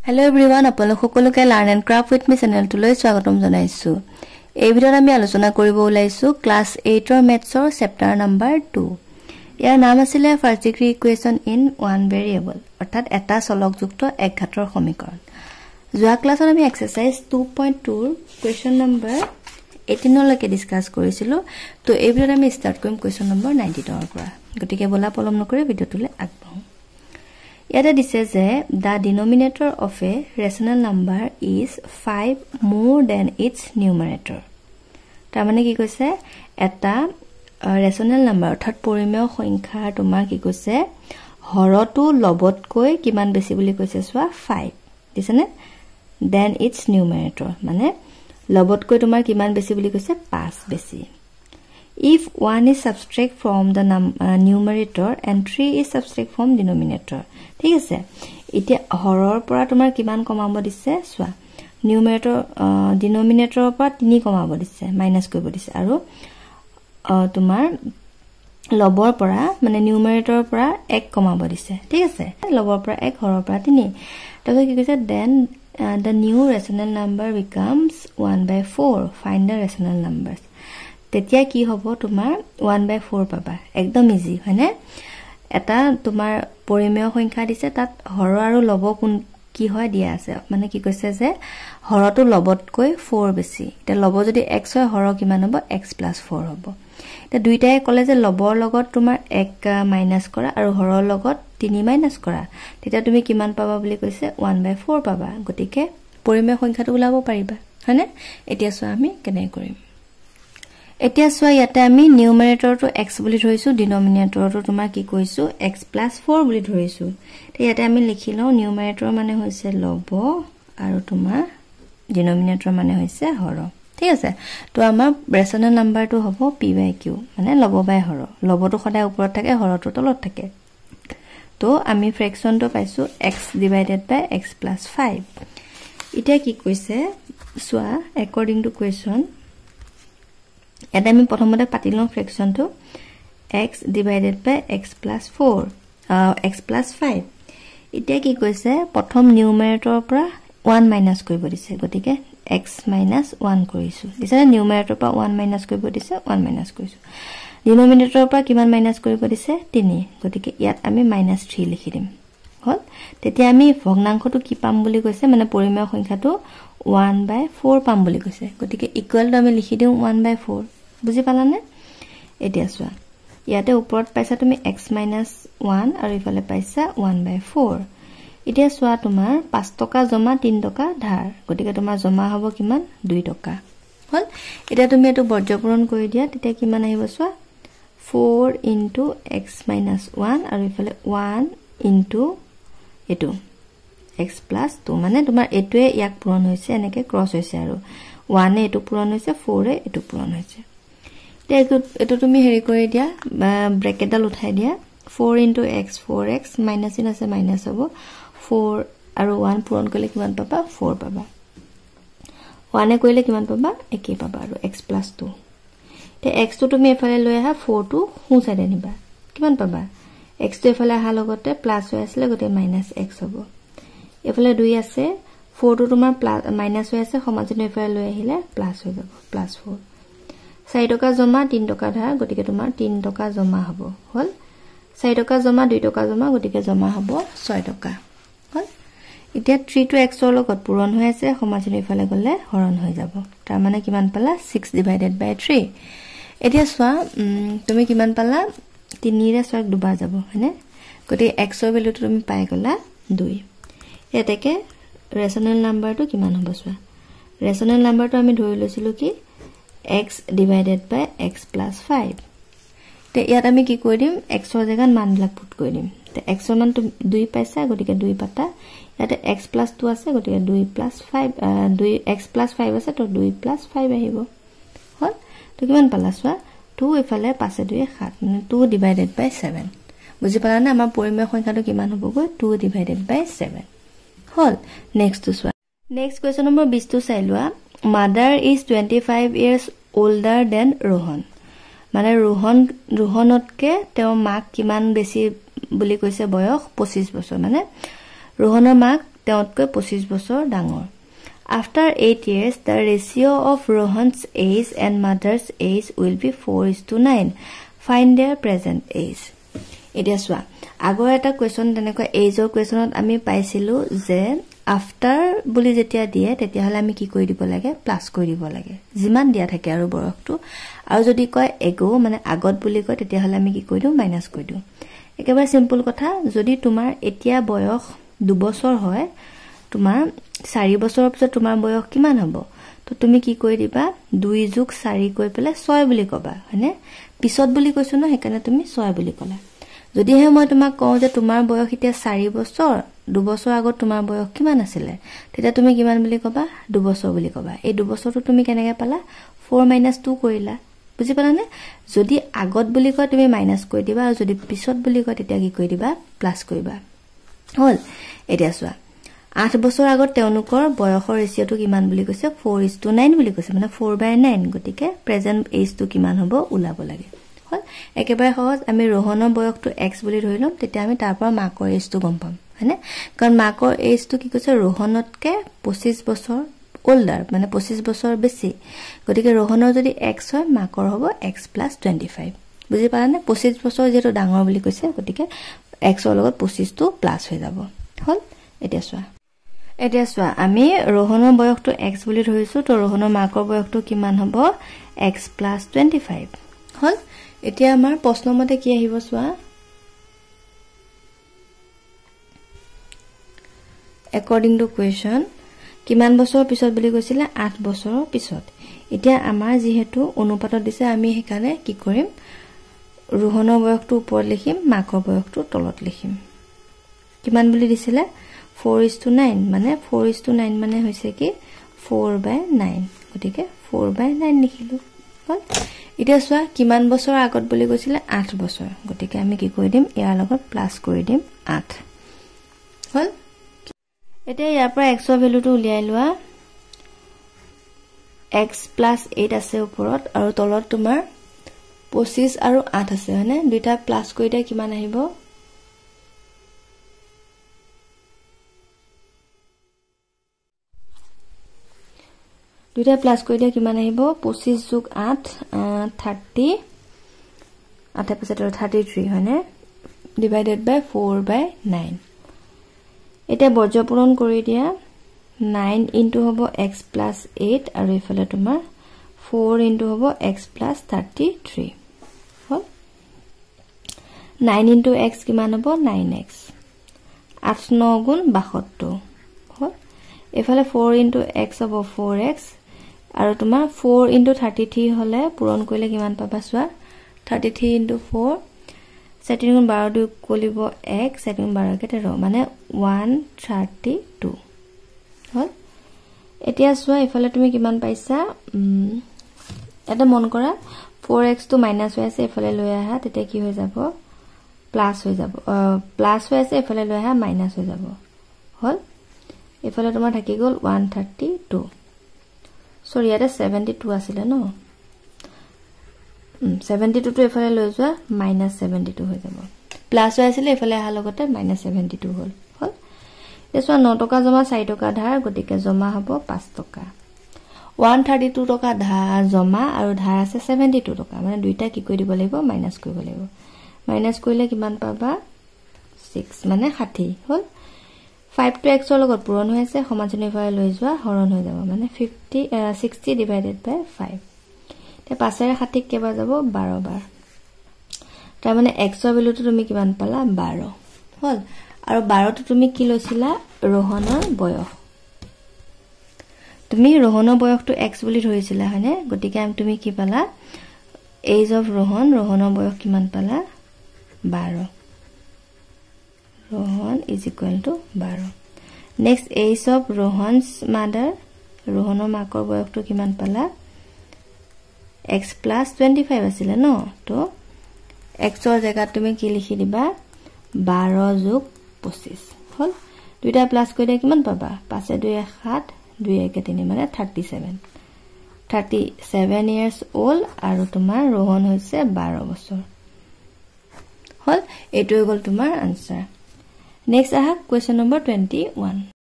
Hello everyone, আপোনালোক সকলোকে Learn and Craft with me channel লৈ স্বাগতম জনাইছো। এই ভিডিঅ'ত আমি আলোচনা কৰিব ওলাইছো ক্লাস 8 ৰ মেথছৰ চেপ্টাৰ নম্বৰ 2। ইয়াৰ নাম আছিল first degree equation in one variable, অৰ্থাৎ এটা চলকযুক্ত এক ঘাতৰ সমীকৰণ। যোৱা ক্লাছত আমি এক্সাৰসাইজ 2.2 ৰ কোৱেশ্যন নম্বৰ 18 লৈকে ডিসকাস কৰিছিলো। তো এই ভিডিঅ'ত আমি ষ্টাৰ্ট কৰিম কোৱেশ্যন নম্বৰ 92 ৰ পৰা। গতিকে বলা পলম নকৰি ভিডিঅ'টোলৈ আগবাঢ়ো। Yada this says the denominator of a rational number is 5 more than its numerator. Tamane ki koise eta rational number অর্থাৎ পৰিমেয় সংখ্যা তোমাৰ কি কৈছে হৰটো লবতকৈ কিমান বেছি বুলি কৈছে সোৱা 5 দিছনে then its numerator মানে লবতকৈ তোমাৰ কিমান বেছি বুলি কৈছে 5 বেছি. If 1 is subtract from the numerator and 3 is subtract from denominator. ঠিক আছে এতিয়া হৰৰ পৰা তোমাৰ কিমান কমাব দিছে সোৱা নিউমাৰেটৰ ডিনোমিনেটৰৰ পৰা 3 কমাব দিছে মাইনাস কৰিব দিছে আৰু তোমাৰ লবৰ পৰা মানে নিউমাৰেটৰৰ পৰা 1 কমাব দিছে ঠিক আছে লবৰ পৰা 1 হৰৰ পৰা 3 তাৰপৰা কি কৈছে then the new rational number becomes 1/4 find the rational numbers তেতিয়া কি হ'ব তোমাৰ 1/4 পাবা একদম ইজি হয়নে এটা তোমাৰ পৰিমেয় সংখ্যা দিছে তাত হৰ আৰু লব কোন কি হয় দিয়া আছে মানে কি কৈছে যে হৰটো লবতকৈ 4 বেছি এটা লব যদি x হয় হৰ কিমান হ'ব x + 4 হ'ব এটা দুইটাই কলে যে লবৰ লগত তোমাৰ 1 মাইনাস কৰা আৰু হৰৰ লগত 3 মাইনাস কৰা তেতিয়া তুমি কিমান পাবা বুলি কৈছে 1/4 পাবা গতিকে পৰিমেয় সংখ্যাটো উলাব পাৰিবা হয়নে এতিয়া সো আমি কেনে কৰিম এতিয়া সোৱা ইয়াতে আমি নিউমাৰেটৰটো x বুলি ধৰিছো ডিনোমিনেটৰটো তোমাৰ কি কৈছো x + 4 বুলি ধৰিছো তে ইয়াতে আমি লিখি লও নিউমাৰেটৰ মানে হৈছে লব আৰু তোমাৰ ডিনোমিনেটৰ মানে হৈছে হৰ ঠিক আছে তো আমাৰ ৰেশনাল নাম্বাৰটো হ'ব p/q মানে লব বাই হৰ লবটো সদায় ওপৰত থাকে হৰটো তলত থাকে তো আমি ফ্ৰেকশনটো পাইছো x / x + 5 এতিয়া কি কৈছে সোৱা according to question এটা আমি প্ৰথমতে পাতিলম ফ্ৰেকশনটো x / x + 4 x + 5 এতিয়া কি কৈছে প্ৰথম নিউমাৰেটৰৰ পৰা 1 মাইনাস কৰিব দিছে গতিকে x - 1 কৰিছো দিছে নিউমাৰেটৰৰ পৰা 1 মাইনাস কৰিব দিছে 1 মাইনাস কৰিছো ডিনোমিনেটৰৰ পৰা কিমান মাইনাস কৰিব দিছে 3 গতিকে ইয়াত আমি -3 লিখি দিম হল তেতিয়া আমি ভগ্নাংশটো কি পাম বুলি কৈছে মানে পৰিমেয় সংখ্যাটো 1/4 পাম বুলি কৈছে গতিকে ইকুৱেল টু আমি লিখি দিও 1/4 বুজি পালানে এতিয়া সোৱা ইয়াতে ওপৰত পাইছা তুমি x - 1 আৰু ইফালে পাইছা 1/4 এতিয়া সোৱা তোমাৰ 5 টকা জমা 3 টকা ধাৰ গতিকে তোমাৰ জমা হ'ব কিমান 2 টকা হল এতিয়া তুমি এটো বৰ্জপূৰণ কৰি দিয়া তেতিয়া কিমান আহিব সোৱা 4 * x - 1 আৰু ইফালে 1 * এটো x + 2 মানে তোমাৰ এটোৱে ইয়াক পূৰণ হৈছে এনেকে ক্ৰস হৈছে আৰু 1 এ এটো পূৰণ হৈছে 4 এ এটো পূৰণ হৈছে এটো তুমি হেৰি কৰি দিয়া ব্ৰেকেটডাল উঠাই দিয়া 4 * x 4x মাইনাস ইন আছে মাইনাস হ'ব 4 আৰু 1 পূৰণ কৰিলে কিমান পাবা 4 পাবা 1 এ কৰিলে কিমান পাবা একে পাবা আৰু x + 2 তে x টো তুমি এফালে লৈ আহা 4 টো হু সাইডে নিবা কিমান পাবা x টো এফালে আহা লগতে প্লাস হৈ আছিল গতে -x হ'ব এফালে 2 আছে 4 টো তোমাৰ মাইনাস হৈ আছে সমাজনে এফালে লৈ আহিলে প্লাস হৈ যাব +4 4 টকা জমা 3 টকা ধাৰ গতিকে তোমাৰ 3 টকা জমা হ'ব হল 4 টকা জমা 2 টকা জমা গতিকে জমা হ'ব 6 টকা হল এতিয়া 3 টো x ৰ লগত পূৰণ হৈ আছে সমাজনে ইফালে গলে হৰণ হৈ যাব তাৰ মানে কিমান পালা 6 / 3 এতিয়া সোৱা তুমি কিমান পালা 3 ৰে 6 দুবাৰ যাব হয়নে গতিকে x ৰ ভ্যালুটো তুমি পাই গলা 2 এতেকে ৰেশনাল নাম্বাৰটো কিমান হ'ব সোৱা ৰেশনাল নাম্বাৰটো আমি ধৰি লৈছিলো কি x / x + 5 তে ইয়াত আমি কি কৰি দিম x ৰ জাগাত মানবিলাক পুট কৰি দিম তে x ৰ মান 2 পাইছা গতিকে 2 পাতা ইয়াতে x + 2 আছে গতিকে 2 + 5 2 x + 5 আছে তো 2 + 5 আহিব হল তো কিমান পালা সোৱা 2 ইফালে 5 এ 2 7 মানে 2 / 7 বুজি পালা না আমাৰ পৰিমেয় সংখ্যাটো কিমান হ'বগৈ 2 / 7 হল নেক্সট তো সোৱা নেক্সট কোৱেশ্চন নম্বৰ 20 টো চাই লোৱা Mother is 25 years older than Rohan. মানে ৰোহনতকে তেওঁ মাক কিমান বেছি বুলি কৈছে বয়স 25 বছৰ মানে ৰোহনৰ মাক তেওঁতকৈ 25 বছৰ ডাঙৰ after 8 years the ratio of Rohan's age and mother's age will be 4:9 find their present age এটা সোৱা আগৰ এটা কোৱেশ্চন তেনেকৈ এজৰ কোৱেশ্চনত আমি পাইছিলো যে after বুলি যেতিয়া দিয়ে তেতিয়া হলে আমি কি কৰি দিব লাগে প্লাস কৰি দিব লাগে যিমান দিয়া থাকে আৰু বয়সটো আৰু যদি কয় এগো মানে আগত বুলি কয় তেতিয়া হলে আমি কি কৰি দিও মাইনাস কৰি দিও একেবাৰে সিম্পল কথা যদি তোমাৰ এতিয়া বয়স 2 বছৰ হয় তোমাৰ 4 বছৰৰ পিছত তোমাৰ বয়স কিমান হ'ব তো তুমি কি কৰি দিবা 2 + 4 কৈ পেলে 6 বুলি কবা হয়নে পিছত বুলি কৈছো ন হেকানে তুমি 6 বুলি কলা যদি হে মই তোমাক কওঁ যে তোমাৰ বয়স এতিয়া 4 বছৰ 2 বছৰ আগত তোমাৰ বয়স কিমান আছিল তেতিয়া তুমি কিমান বুলি কবা 2 বছৰ বুলি কবা এই 2 বছৰটো তুমি কেনেকৈ পালা 4 - 2 কৰিলা বুজি পালা নে যদি আগত বুলি কয় তুমি মাইনাস কৰি দিবা আৰু যদি পিছত বুলি কয় তেতিয়া কি কৰি দিবা প্লাস কৰিবা হল এতিয়া সোৱা 8 বছৰ আগত তেওঁলোকৰ বয়সৰ ৰেচিওটো কিমান বুলি কৈছে 4:9 বুলি কৈছে মানে 4/9 গতিকে প্ৰেজেন্ট এজটো কিমান হ'ব উলাব লাগে হল একেবাৰে সহজ আমি रोहনৰ বয়সটো x বুলি ধৰি লম তেতিয়া আমি তাৰ পৰা মাকৰ এজটো গম পাম হয়নে কাৰণ মাকৰ এজটো কি কৈছে रोहनতকে 25 বছৰ older মানে 25 বছৰ বেছি গতিকে रोहনৰ যদি x হয় মাকৰ হ'ব x + 25 বুজি পালা নে 25 বছৰ যেটো ডাঙৰ বুলি কৈছে গতিকে x ৰ লগত 25 টো প্লাস হৈ যাব হল এতিয়া সোৱা আমি रोहনৰ বয়সটো x বুলি ধৰিছো তো रोहনৰ মাকৰ বয়সটো কিমান হ'ব x + 25 হল এতিয়া আমাৰ প্ৰশ্নমতে কি আহিব সোৱা according to question কিমান বছৰ পিছত বুলি কৈছিলে 8 বছৰৰ পিছত এতিয়া আমাৰ যেহেতু অনুপাতত দিছে আমি হেকানে কি কৰিম रोहনৰ বয়সটো ওপৰত লিখিম মাকৰ বয়সটো তলত লিখিম কিমান বুলি দিছিলে 4:9 মানে 4:9 মানে হৈছে কি 4/9 গতিকে 4/9 লিখিলো হল এতিয়া সোৱা কিমান বছৰ আগত বুলি কৈছিলে 8 বছৰ গতিকে আমি কি কৰি দিম ইয়াৰ লগত প্লাস কৰি দিম 8 হল এতিয়া ইয়াৰ পৰা x ৰ ভ্যালুটো উলিয়াই লোৱা x + 8 আছে ওপৰত আৰু তলত তোমাৰ 25 আৰু 8 আছে হয়নে দুইটা প্লাস কৰি দিয়া কিমান আহিব দুইটা প্লাস কৰি দিয়া কিমান আহিব 25 + 8 30 8 পিছত 33 হয়নে ডিভাইডেড বাই 4/9 এটা বৰ্জ্য পূৰণ কৰি দিয়া 9 ইনটু হ'ব x + 8 আৰু ইফালে তোমাৰ 4 ইনটু হ'ব x + 33 হল 9 ইনটু x কিমান হ'ব 9x 8 * 9 = 72 হল ইফালে 4 ইনটু x হ'ব 4x আৰু তোমাৰ 4 ইনটু 33 হলে পূৰণ কৰিলে কিমান পাবা সোৱা 33 ইনটু 4 7 * 12 = 1 7 * 12 = 13 মানে 132 হল এতিয়া সোৱা ইফালে তুমি কিমান পাইছা এটা মন কৰা 4x টো মাইনাস হৈ আছে ইফালে লৈ আহা তেতিয়া কি হৈ যাব প্লাস হৈ যাব প্লাস হৈ আছে ইফালে লৈ আহা মাইনাস হৈ যাব হল ইফালে তোমাৰ থাকি গল 132 সৰি ইয়াতে 72 আছিল ন 72 টো ইফালে লৈ যোৱা -72 হৈ যাব প্লাস হৈ আছিল ইফালে আহা লগতে -72 হল হল এসো 9 টকা জমা 4 টকা ধাৰ গতিকে জমা হ'ব 5 টকা 132 টকা ধাৰ জমা আৰু ধাৰ আছে 72 টকা মানে দুইটা কি কৰি দিব লাগিব মাইনাস কৰিব লাগিব মাইনাস কৰিলে কিমান পাবা 6 মানে 60 হল 5 টো x ৰ লগত পূৰণ হৈ আছে সমাজনী ফালে লৈ যোৱা হৰণ হৈ যাব মানে 60 ডিভাইডেড বাই 5 তে 5 ৰে 60 কেবা যাব 12 বাৰ তাৰ মানে x ৰ ভ্যালুটো তুমি কিমান পালা 12 হল আৰু 12 টো তুমি কি লৈছিলা रोहনৰ বয়স তুমি रोहনৰ বয়সটো x বুলি ধৰিছিলা হয়নে গতিকে তুমি কি পালা এজ অফ रोहনৰ বয়স কিমান পালা 12 Rohan is equal to 12 next age of Rohan's mother रोहনৰ মাকৰ বয়সটো কিমান পালা x + 25 আছিল ন তো x ৰ জায়গাত তুমি কি লিখি দিবা 12 + 25 হল দুইটা প্লাস কৰিলে কিমান পাবা 5 2 7 2 1 3 মানে 37 years old আৰু তোমাৰ रोहन হৈছে 12 বছৰ হল এটো গল তোমাৰ আনসাৰ নেক্সট আহা কোৱেশ্চন নম্বৰ 21